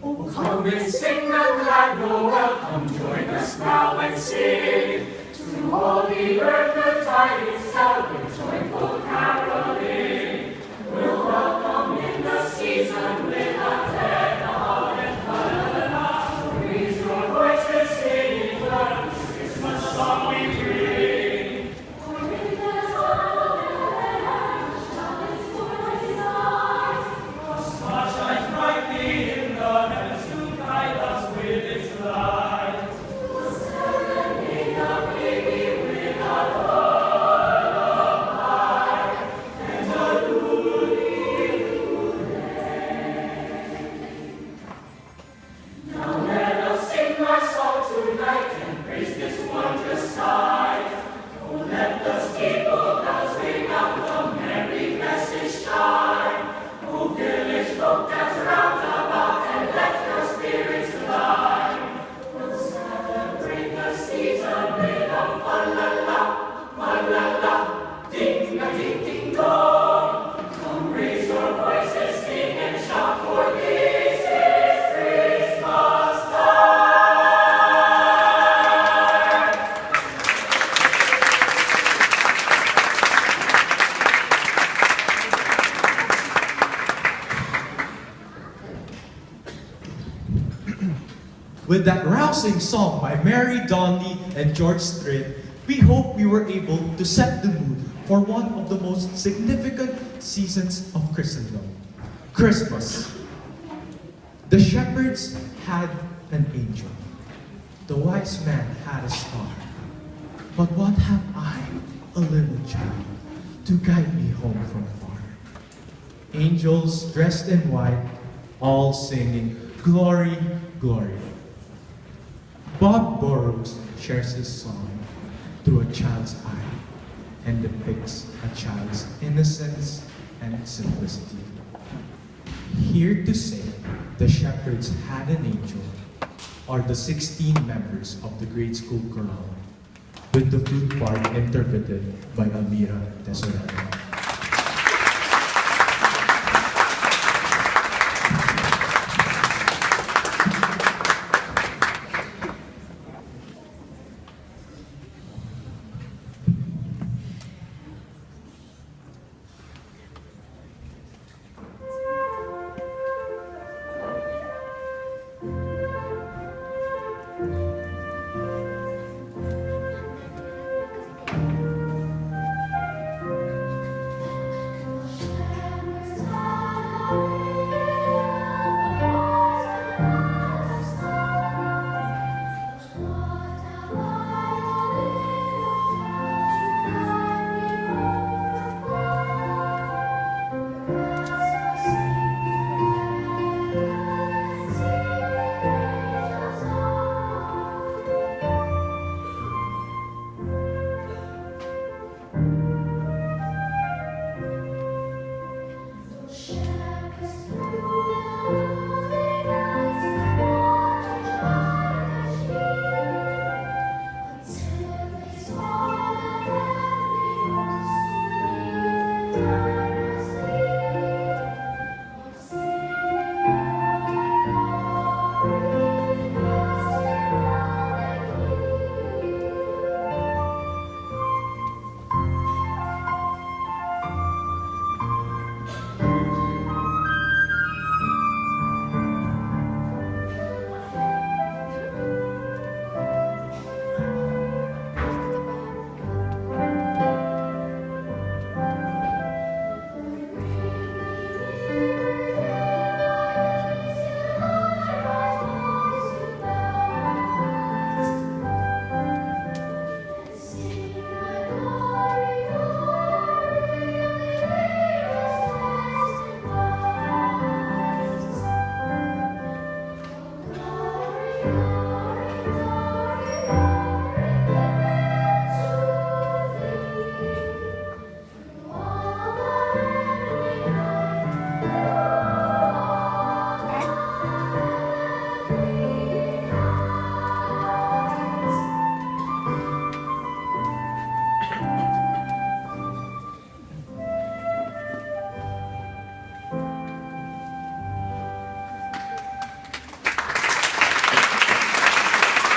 Oh, come and sing the glad Noel, come join us now and sing. To all the earth the tidings tell with joyful caroling. We'll welcome in the season with a dead and fun. Raise your voices singing loud, this Christmas song we bring. For in the time of heaven shall its glory rise. The star shines brightly in the heavens to guide us with its light. We'll serenade the baby with a lullaby and a lully-lulay. Now let us sing our song tonight and praise this wondrous sight. Oh, let the steeple bells ring out, the merry message chime. Oh, village folk dance round about and let your spirits climb. We'll celebrate the season with a fa-la-la, ding-a-ding-ding-dong. Come raise your voices, sing and shout, for this is Christmas time. With that rousing song by Mary Donnelly and George Strait, we hope we were able to set the mood for one of the most significant seasons of Christendom, Christmas. The shepherds had an angel. The wise man had a star. But what have I, a little child, to guide me home from far? Angels dressed in white, all singing, glory, glory. Bob Burrows shares his song through a child's eye and depicts a child's innocence and simplicity. Here to say the shepherds had an angel are the 16 members of the grade school chorale, with the flute part interpreted by Almira Tesorero.